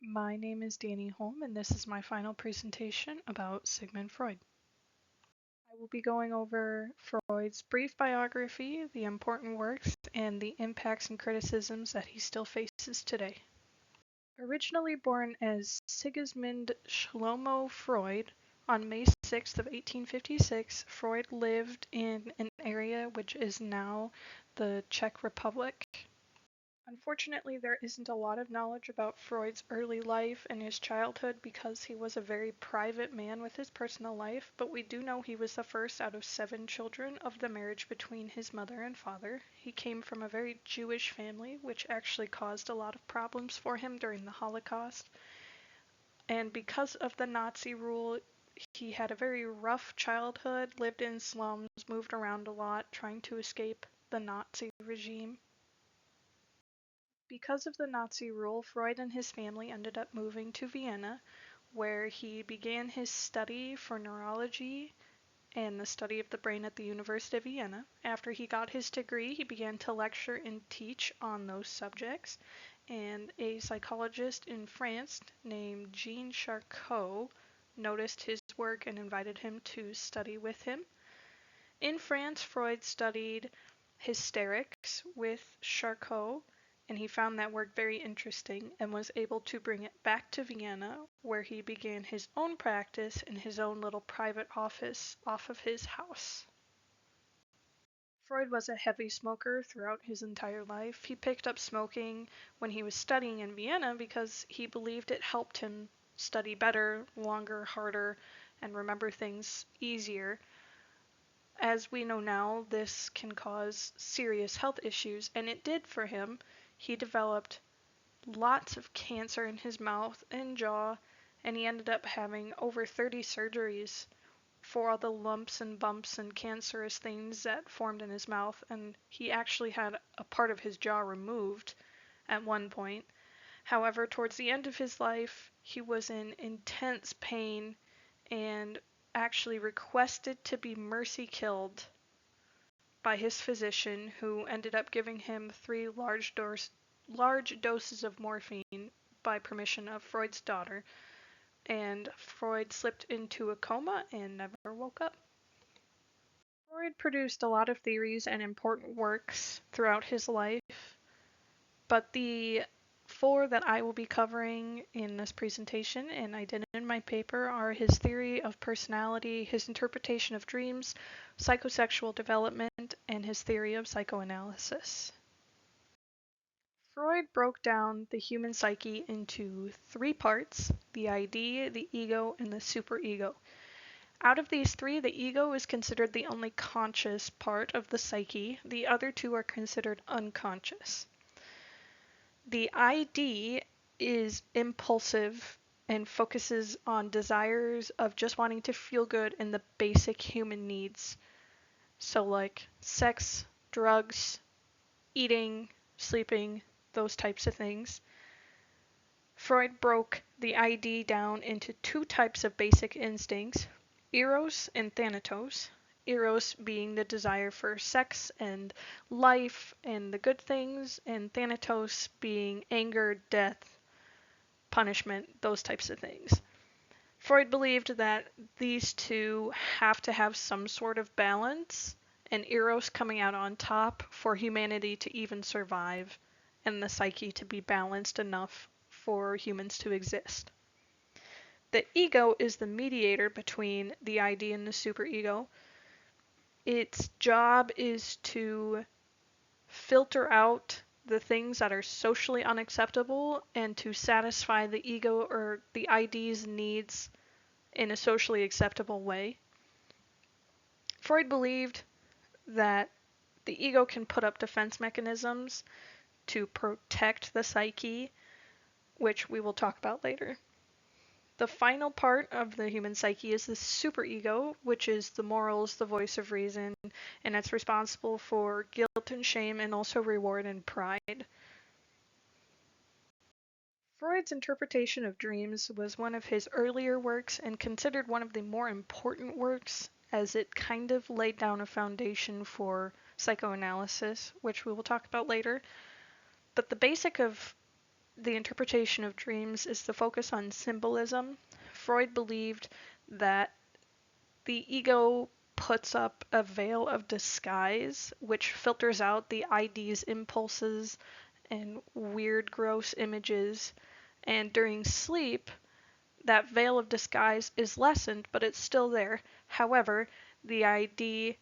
My name is Danny Holm, and this is my final presentation about Sigmund Freud. I will be going over Freud's brief biography, the important works, and the impacts and criticisms that he still faces today. Originally born as Sigismund Shlomo Freud on May 6th of 1856, Freud lived in an area which is now the Czech Republic. Unfortunately, there isn't a lot of knowledge about Freud's early life and his childhood because he was a very private man with his personal life, but we do know he was the first out of 7 children of the marriage between his mother and father. He came from a very Jewish family, which actually caused a lot of problems for him during the Holocaust. And because of the Nazi rule, he had a very rough childhood, lived in slums, moved around a lot, trying to escape the Nazi regime. Because of the Nazi rule, Freud and his family ended up moving to Vienna, where he began his study for neurology and the study of the brain at the University of Vienna. After he got his degree, he began to lecture and teach on those subjects, and a psychologist in France named Jean Charcot noticed his work and invited him to study with him. In France, Freud studied hysterics with Charcot, and he found that work very interesting and was able to bring it back to Vienna, where he began his own practice in his own little private office off of his house. Freud was a heavy smoker throughout his entire life. He picked up smoking when he was studying in Vienna because he believed it helped him study better, longer, harder, and remember things easier. As we know now, this can cause serious health issues, and it did for him. He developed lots of cancer in his mouth and jaw, and he ended up having over 30 surgeries for all the lumps and bumps and cancerous things that formed in his mouth, and he actually had a part of his jaw removed at one point. However, towards the end of his life, he was in intense pain and actually requested to be mercy killed by his physician, who ended up giving him 3 large doses of morphine by permission of Freud's daughter, and Freud slipped into a coma and never woke up. Freud produced a lot of theories and important works throughout his life, but the 4 that I will be covering in this presentation, and I did in my paper, are his theory of personality, his interpretation of dreams, psychosexual development, and his theory of psychoanalysis. Freud broke down the human psyche into 3 parts: the ID, the ego, and the superego. Out of these 3, the ego is considered the only conscious part of the psyche. The other 2 are considered unconscious. The ID is impulsive and focuses on desires of just wanting to feel good and the basic human needs. So like sex, drugs, eating, sleeping, those types of things. Freud broke the ID down into 2 types of basic instincts: eros and thanatos. Eros being the desire for sex and life and the good things, and thanatos being anger, death, punishment, those types of things. Freud believed that these 2 have to have some sort of balance, and eros coming out on top for humanity to even survive, and the psyche to be balanced enough for humans to exist. The ego is the mediator between the ID and the superego. Its job is to filter out the things that are socially unacceptable and to satisfy the ego or the ID's needs in a socially acceptable way. Freud believed that the ego can put up defense mechanisms to protect the psyche, which we will talk about later. The final part of the human psyche is the superego, which is the morals, the voice of reason, and it's responsible for guilt and shame and also reward and pride. Freud's interpretation of dreams was one of his earlier works and considered one of the more important works, as it kind of laid down a foundation for psychoanalysis, which we will talk about later. But the basic of the interpretation of dreams is the focus on symbolism. Freud believed that the ego puts up a veil of disguise which filters out the ID's impulses and weird, gross images. And during sleep, that veil of disguise is lessened, but it's still there. However, the ID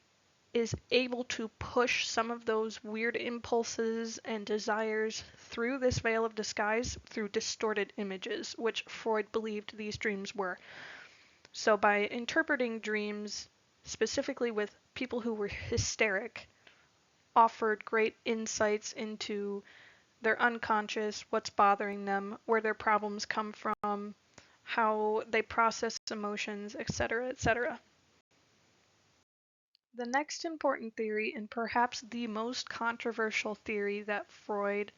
is able to push some of those weird impulses and desires through this veil of disguise through distorted images, which Freud believed these dreams were. So by interpreting dreams specifically with people who were hysteric, offered great insights into their unconscious, what's bothering them, where their problems come from, how they process emotions, etc., etc. The next important theory, and perhaps the most controversial theory that Freud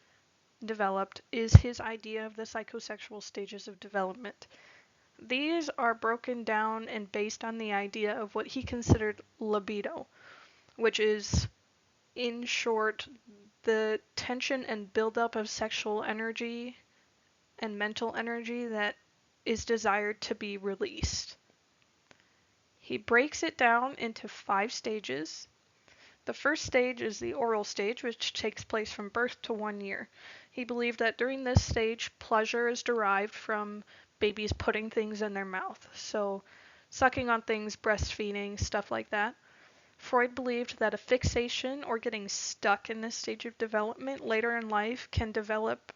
developed, is his idea of the psychosexual stages of development. These are broken down and based on the idea of what he considered libido, which is, in short, the tension and buildup of sexual energy and mental energy that is desired to be released. He breaks it down into 5 stages. The first stage is the oral stage, which takes place from birth to 1 year. He believed that during this stage, pleasure is derived from babies putting things in their mouth. So, sucking on things, breastfeeding, stuff like that. Freud believed that a fixation or getting stuck in this stage of development later in life can develop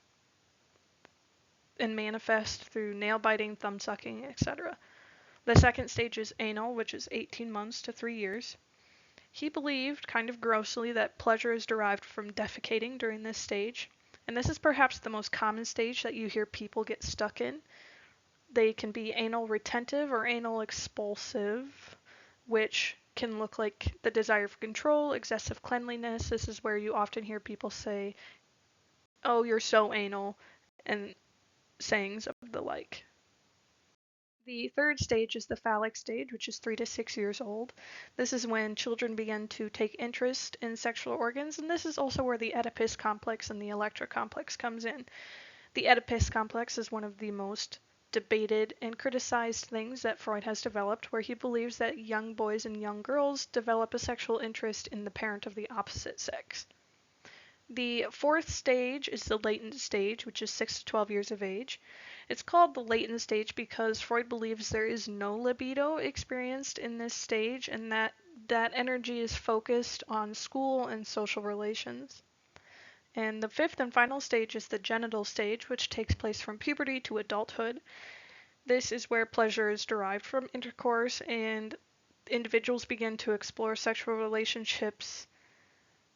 and manifest through nail biting, thumb sucking, etc. The second stage is anal, which is 18 months to 3 years. He believed, kind of grossly, that pleasure is derived from defecating during this stage, and this is perhaps the most common stage that you hear people get stuck in. They can be anal retentive or anal expulsive, which can look like the desire for control, excessive cleanliness. This is where you often hear people say, "Oh, you're so anal," and sayings of the like. The third stage is the phallic stage, which is 3 to 6 years old. This is when children begin to take interest in sexual organs, and this is also where the Oedipus complex and the Electra complex comes in. The Oedipus complex is one of the most debated and criticized things that Freud has developed, where he believes that young boys and young girls develop a sexual interest in the parent of the opposite sex. The fourth stage is the latent stage, which is 6 to 12 years of age. It's called the latent stage because Freud believes there is no libido experienced in this stage and that energy is focused on school and social relations. And the fifth and final stage is the genital stage, which takes place from puberty to adulthood. This is where pleasure is derived from intercourse and individuals begin to explore sexual relationships.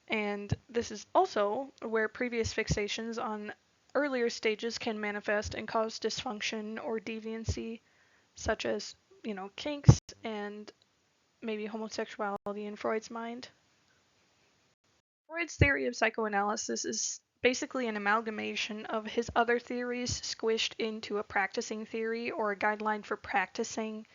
And this is also where previous fixations on earlier stages can manifest and cause dysfunction or deviancy, such as, kinks and maybe homosexuality in Freud's mind. Freud's theory of psychoanalysis is basically an amalgamation of his other theories squished into a practicing theory or a guideline for practicing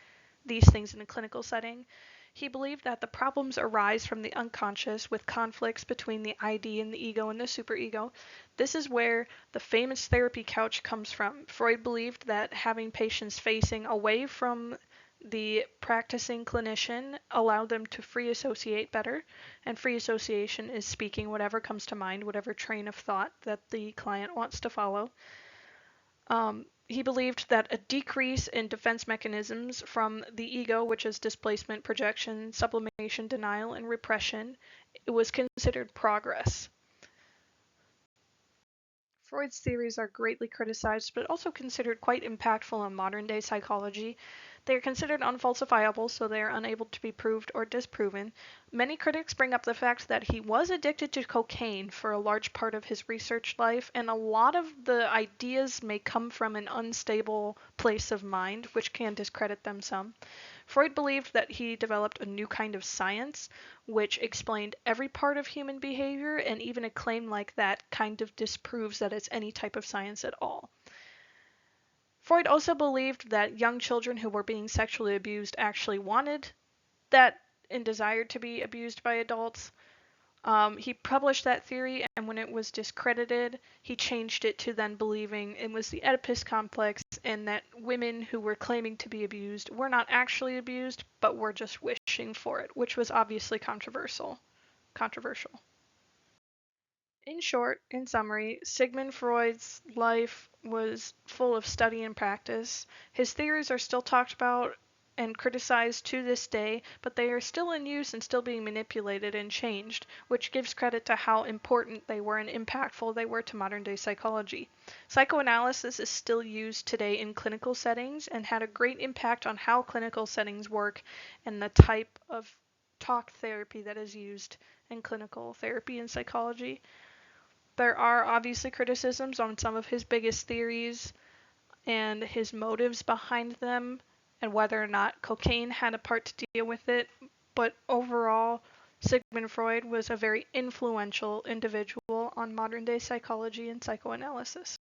these things in a clinical setting. He believed that the problems arise from the unconscious with conflicts between the ID and the ego and the superego. This is where the famous therapy couch comes from. Freud believed that having patients facing away from the practicing clinician allowed them to free associate better, and free association is speaking whatever comes to mind, whatever train of thought that the client wants to follow. He believed that a decrease in defense mechanisms from the ego, which is displacement, projection, sublimation, denial, and repression, was considered progress. Freud's theories are greatly criticized, but also considered quite impactful in modern-day psychology. They are considered unfalsifiable, so they are unable to be proved or disproven. Many critics bring up the fact that he was addicted to cocaine for a large part of his research life, and a lot of the ideas may come from an unstable place of mind, which can discredit them some. Freud believed that he developed a new kind of science, which explained every part of human behavior, and even a claim like that kind of disproves that it's any type of science at all. Freud also believed that young children who were being sexually abused actually wanted that and desired to be abused by adults. He published that theory, and when it was discredited, he changed it to then believing it was the Oedipus complex and that women who were claiming to be abused were not actually abused, but were just wishing for it, which was obviously controversial. In short, in summary, Sigmund Freud's life was full of study and practice. His theories are still talked about and criticized to this day, but they are still in use and still being manipulated and changed, which gives credit to how important they were and impactful they were to modern day psychology. Psychoanalysis is still used today in clinical settings and had a great impact on how clinical settings work and the type of talk therapy that is used in clinical therapy and psychology. There are obviously criticisms on some of his biggest theories and his motives behind them and whether or not cocaine had a part to deal with it, but overall, Sigmund Freud was a very influential individual on modern day psychology and psychoanalysis.